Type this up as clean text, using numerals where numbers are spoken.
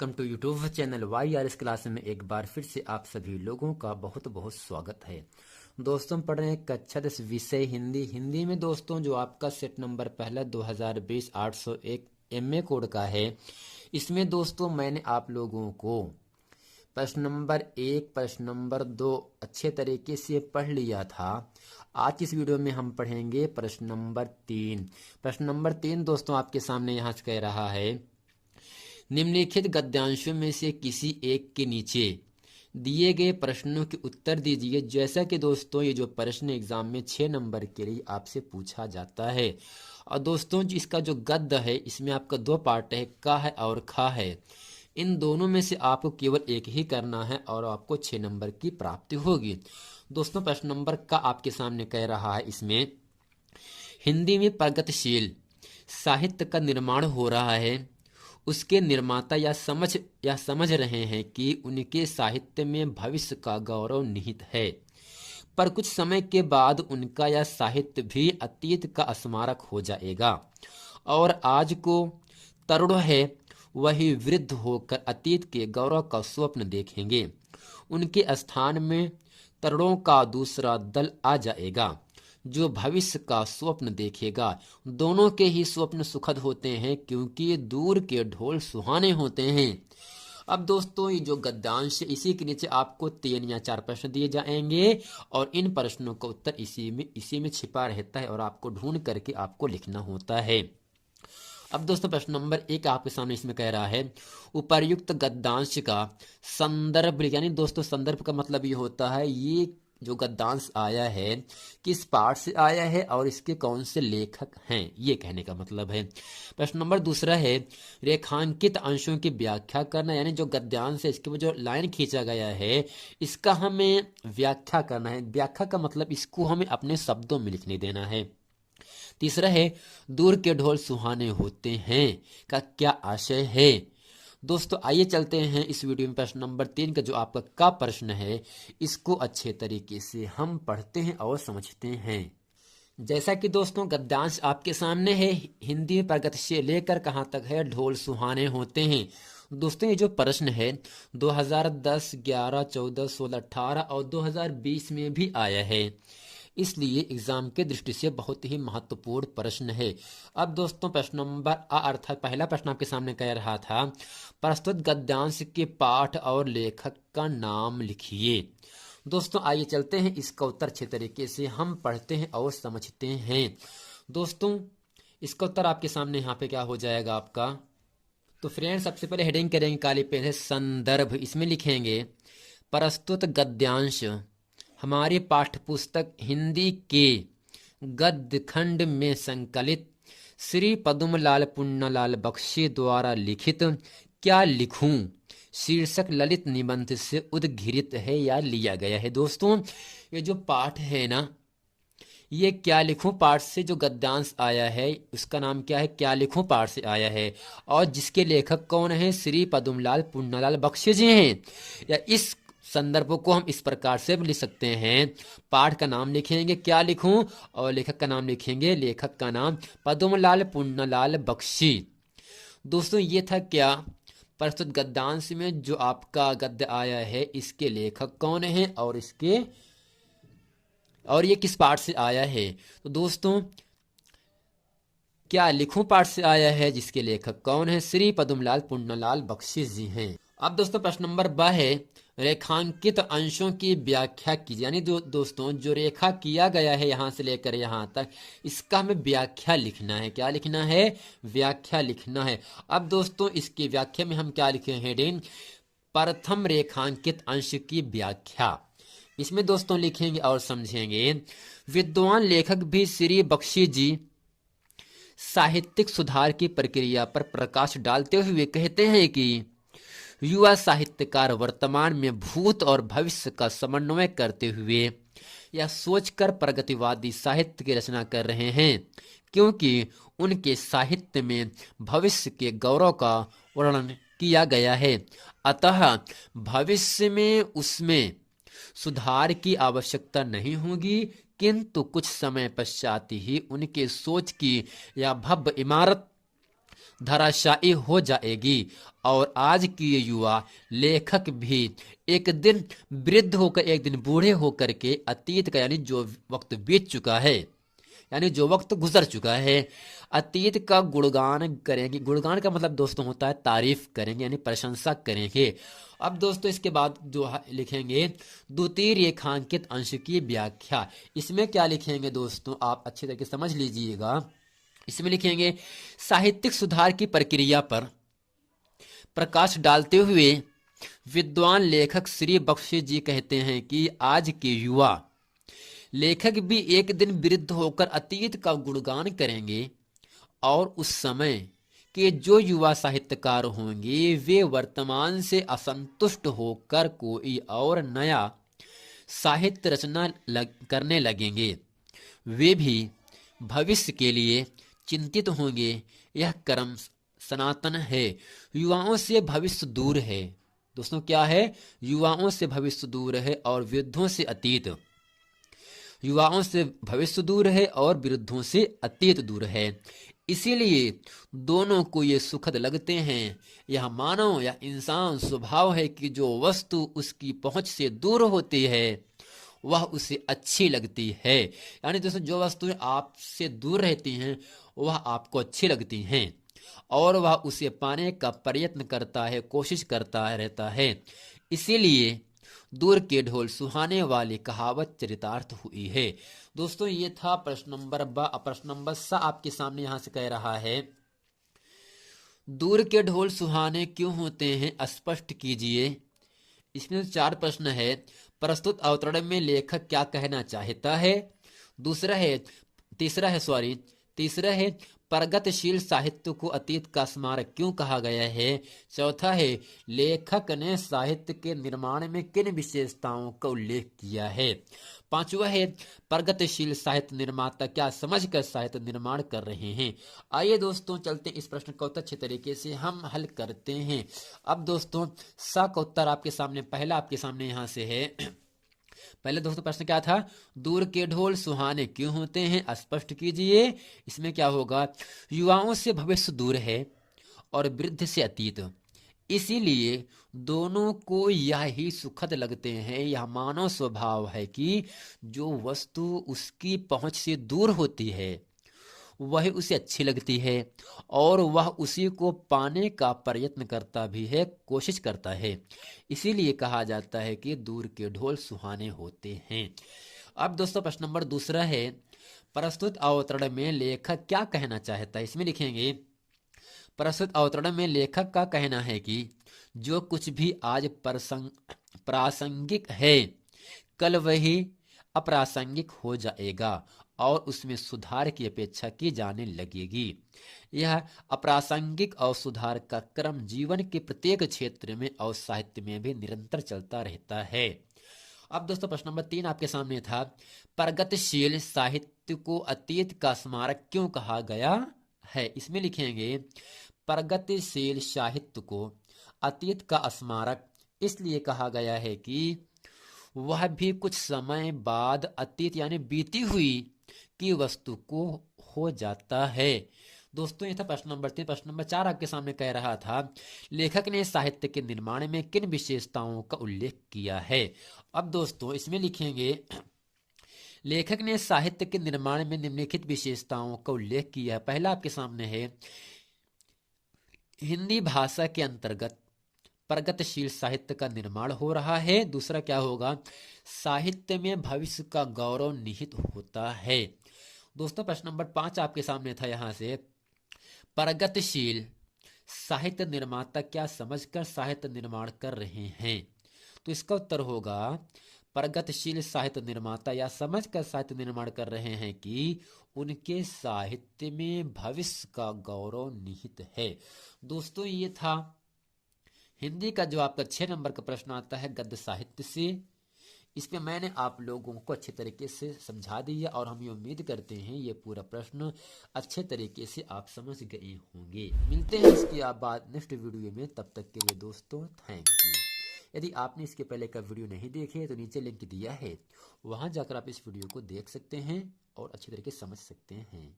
Welcome to YouTube channel Y R S class में एक बार फिर से आप सभी लोगों का बहुत बहुत स्वागत है। दोस्तों हम पढ़ रहे हैं कक्षा 10 विषय हिंदी में दोस्तों जो आपका सेट नंबर पहला 2020 801 MA कोड का है। इसमें दोस्तों मैंने आप लोगों को प्रश्न नंबर 1 प्रश्न नंबर 2 अच्छे तरीके से पढ़ लिया था। आज इस वीडियो में हम पढ़ेंगे प्रश्न नंबर 3। प्रश्न नंबर 3 दोस्तों आपके सामने यहाँ से कह रहा है, निम्नलिखित गद्यांशों में से किसी एक के नीचे दिए गए प्रश्नों के उत्तर दीजिए। जैसा कि दोस्तों ये जो प्रश्न एग्जाम में 6 नंबर के लिए आपसे पूछा जाता है। और दोस्तों इसका जो गद्य है इसमें आपका 2 पार्ट है, का है और खा है। इन दोनों में से आपको केवल एक ही करना है और आपको 6 नंबर की प्राप्ति होगी। दोस्तों प्रश्न नंबर का आपके सामने कह रहा है, इसमें हिंदी में प्रगतिशील साहित्य का निर्माण हो रहा है। उसके निर्माता या समझ रहे हैं कि उनके साहित्य में भविष्य का गौरव निहित है, पर कुछ समय के बाद उनका यह साहित्य भी अतीत का स्मारक हो जाएगा और आज को तरुण है वही वृद्ध होकर अतीत के गौरव का स्वप्न देखेंगे। उनके स्थान में तरुणों का दूसरा दल आ जाएगा जो भविष्य का स्वप्न देखेगा। दोनों के ही स्वप्न सुखद होते हैं क्योंकि दूर के ढोल सुहाने होते हैं। अब दोस्तों ये जो गद्यांश इसी के नीचे आपको 3 या 4 प्रश्न दिए जाएंगे और इन प्रश्नों का उत्तर इसी में छिपा रहता है और आपको ढूंढ करके आपको लिखना होता है। अब दोस्तों प्रश्न नंबर 1 आपके सामने इसमें कह रहा है, उपर्युक्त गद्यांश का संदर्भ, यानी दोस्तों संदर्भ का मतलब ये होता है ये जो गद्यांश आया है किस पाठ से आया है और इसके कौन से लेखक हैं, ये कहने का मतलब है। प्रश्न नंबर 2 है, रेखांकित अंशों की व्याख्या करना, यानी जो गद्यांश है इसके जो लाइन खींचा गया है इसका हमें व्याख्या करना है। व्याख्या का मतलब इसको हमें अपने शब्दों में लिखने देना है। 3 है, दूर के ढोल सुहाने होते हैं का क्या आशय है। दोस्तों आइए चलते हैं इस वीडियो में प्रश्न नंबर 3 का जो आपका का प्रश्न है इसको अच्छे तरीके से हम पढ़ते हैं और समझते हैं। जैसा कि दोस्तों गद्यांश आपके सामने है, हिंदी में प्रगति से लेकर कहां तक है, ढोल सुहाने होते हैं। दोस्तों ये जो प्रश्न है 2010, 11, 14, 16, 18 और 2020 में भी आया है, इसलिए एग्जाम के दृष्टि से बहुत ही महत्वपूर्ण प्रश्न है। अब दोस्तों प्रश्न नंबर अर्थात पहला प्रश्न आपके सामने कह रहा था, प्रस्तुत गद्यांश के पाठ और लेखक का नाम लिखिए। दोस्तों आइए चलते हैं इसका उत्तर अच्छे तरीके से हम पढ़ते हैं और समझते हैं। दोस्तों इसका उत्तर आपके सामने यहाँ पे क्या हो जाएगा आपका, तो फ्रेंड्स सबसे पहले हेडिंग करेंगे काली पेन है संदर्भ, इसमें लिखेंगे प्रस्तुत गद्यांश हमारी पाठ्यपुस्तक हिंदी के गद्य खंड में संकलित श्री पद्मलाल पुन्नालाल बख्शी द्वारा लिखित क्या लिखूं शीर्षक ललित निबंध से उद्घृत है या लिया गया है। दोस्तों ये जो पाठ है ना, ये क्या लिखूं पाठ से जो गद्यांश आया है उसका नाम क्या है, क्या लिखूं पाठ से आया है और जिसके लेखक कौन है, श्री पद्मलाल पुन्नालाल बख्शी जी हैं। या इस संदर्भ को हम इस प्रकार से भी लिख सकते हैं, पाठ का नाम लिखेंगे क्या लिखूं और लेखक का नाम लिखेंगे, लेखक का नाम पद्मलाल पुन्नालाल बख्शी। दोस्तों ये था क्या, प्रस्तुत गद्यांश में जो आपका गद्य आया है इसके लेखक कौन है और ये किस पाठ से आया है। तो दोस्तों क्या लिखूं पाठ से आया है जिसके लेखक कौन है, श्री पद्मलाल पुन्नालाल बख्शी जी हैं। अब दोस्तों प्रश्न नंबर 2 है, रेखांकित अंशों की व्याख्या कीजिए, यानी दोस्तों जो रेखा किया गया है यहां से लेकर यहां तक इसका हमें व्याख्या लिखना है। क्या लिखना है, व्याख्या लिखना है। अब दोस्तों इसकी व्याख्या में हम क्या लिखे हैं, हेडिंग प्रथम रेखांकित अंश की व्याख्या। इसमें दोस्तों लिखेंगे और समझेंगे, विद्वान लेखक भी श्री बख्शी जी साहित्यिक सुधार की प्रक्रिया पर प्रकाश डालते हुए कहते हैं कि युवा साहित्यकार वर्तमान में भूत और भविष्य का समन्वय करते हुए यह सोचकर प्रगतिवादी साहित्य की रचना कर रहे हैं क्योंकि उनके साहित्य में भविष्य के गौरव का वर्णन किया गया है, अतः भविष्य में उसमें सुधार की आवश्यकता नहीं होगी, किंतु कुछ समय पश्चात ही उनके सोच की यह भव्य इमारत धराशायी हो जाएगी और आज की ये युवा लेखक भी एक दिन वृद्ध होकर, एक दिन बूढ़े होकर के अतीत का यानी जो वक्त बीत चुका है, यानी जो वक्त गुजर चुका है, अतीत का गुणगान करेंगे। गुणगान का मतलब दोस्तों होता है तारीफ करेंगे, यानी प्रशंसा करेंगे। अब दोस्तों इसके बाद जो लिखेंगे द्वितीय रेखांकित अंश की व्याख्या। इसमें क्या लिखेंगे दोस्तों, आप अच्छी तरीके से समझ लीजिएगा। इसमें लिखेंगे साहित्यिक सुधार की प्रक्रिया पर प्रकाश डालते हुए विद्वान लेखक श्री बख्शी जी कहते हैं कि आज के युवा लेखक भी एक दिन वृद्ध होकर अतीत का गुणगान करेंगे और उस समय के जो युवा साहित्यकार होंगे वे वर्तमान से असंतुष्ट होकर कोई और नया साहित्य रचना करने लगेंगे। वे भी भविष्य के लिए चिंतित होंगे। यह क्रम सनातन है। युवाओं से भविष्य दूर है। दोस्तों क्या है, युवाओं से भविष्य दूर है और वृद्धों से अतीत। युवाओं से भविष्य दूर है और वृद्धों से अतीत दूर है। इसीलिए दोनों को ये सुखद लगते हैं। यह मानव या इंसान स्वभाव है कि जो वस्तु उसकी पहुंच से दूर होती है वह उसे अच्छी लगती है। यानी दोस्तों जो वस्तुएं आपसे दूर रहती हैं वह आपको अच्छी लगती हैं और वह उसे पाने का प्रयत्न करता है, कोशिश करता रहता है। इसीलिए दूर के ढोल सुहाने वाली कहावत चरितार्थ हुई है। दोस्तों ये था प्रश्न नंबर प्रश्न नंबर सा आपके सामने यहां से कह रहा है दूर के ढोल सुहाने क्यों होते हैं, स्पष्ट कीजिए। इसमें 4 प्रश्न है। प्रस्तुत अवतरण में लेखक क्या कहना चाहता है। तीसरा है प्रगतिशील साहित्य को अतीत का स्मारक क्यों कहा गया है। चौथा है लेखक ने साहित्य के निर्माण में किन विशेषताओं का उल्लेख किया है। 5वां है प्रगतिशील साहित्य निर्माता क्या समझकर साहित्य निर्माण कर रहे हैं। आइए दोस्तों चलते इस प्रश्न का उत्तर अच्छे तरीके से हम हल करते हैं। अब दोस्तों सा का उत्तर आपके सामने पहला आपके सामने यहां से है। पहले दोस्तों प्रश्न क्या था, दूर के ढोल सुहाने क्यों होते हैं, स्पष्ट कीजिए। इसमें क्या होगा, युवाओं से भविष्य दूर है और वृद्ध से अतीत, इसीलिए दोनों को यह ही सुखद लगते हैं। यह मानव स्वभाव है कि जो वस्तु उसकी पहुंच से दूर होती है वह उसे अच्छी लगती है और वह उसी को पाने का प्रयत्न करता भी है, कोशिश करता है। इसीलिए कहा जाता है कि दूर के ढोल सुहाने होते हैं। अब दोस्तों प्रश्न नंबर 2 है प्रस्तुत अवतरण में लेखक क्या कहना चाहता है। इसमें लिखेंगे प्रस्तुत अवतरण में लेखक का कहना है कि जो कुछ भी आज प्रासंगिक है कल वही अप्रासंगिक हो जाएगा और उसमें सुधार की अपेक्षा की जाने लगेगी। यह अप्रासंगिक और सुधार का क्रम जीवन के प्रत्येक क्षेत्र में और साहित्य में भी निरंतर चलता रहता है। अब दोस्तों प्रश्न नंबर 3 आपके सामने था प्रगतिशील साहित्य को अतीत का स्मारक क्यों कहा गया है। इसमें लिखेंगे प्रगतिशील साहित्य को अतीत का स्मारक इसलिए कहा गया है कि वह भी कुछ समय बाद अतीत यानी बीती हुई की वस्तु को हो जाता है। दोस्तों ये था प्रश्न नंबर 3। प्रश्न नंबर 4 आपके सामने कह रहा था लेखक ने साहित्य के निर्माण में किन विशेषताओं का उल्लेख किया है। अब दोस्तों इसमें लिखेंगे लेखक ने साहित्य के निर्माण में निम्नलिखित विशेषताओं का उल्लेख किया है। पहला आपके सामने है हिंदी भाषा के अंतर्गत प्रगतिशील साहित्य का निर्माण हो रहा है। दूसरा क्या होगा, साहित्य में भविष्य का गौरव निहित होता है। दोस्तों प्रश्न नंबर 5 आपके सामने था यहां से प्रगतिशील साहित्य निर्माता क्या समझकर साहित्य निर्माण कर रहे हैं। तो इसका उत्तर होगा प्रगतिशील साहित्य निर्माता या समझकर साहित्य निर्माण कर रहे हैं कि उनके साहित्य में भविष्य का गौरव निहित है। दोस्तों ये था हिंदी का जो आपका 6 नंबर का प्रश्न आता है गद्य साहित्य से। इसमें मैंने आप लोगों को अच्छे तरीके से समझा दिया और हम ये उम्मीद करते हैं ये पूरा प्रश्न अच्छे तरीके से आप समझ गए होंगे। मिलते हैं इसके बाद नेक्स्ट वीडियो में, तब तक के लिए दोस्तों थैंक यू। यदि आपने इसके पहले का वीडियो नहीं देखे तो नीचे लिंक दिया है, वहां जाकर आप इस वीडियो को देख सकते हैं और अच्छे तरीके से समझ सकते हैं।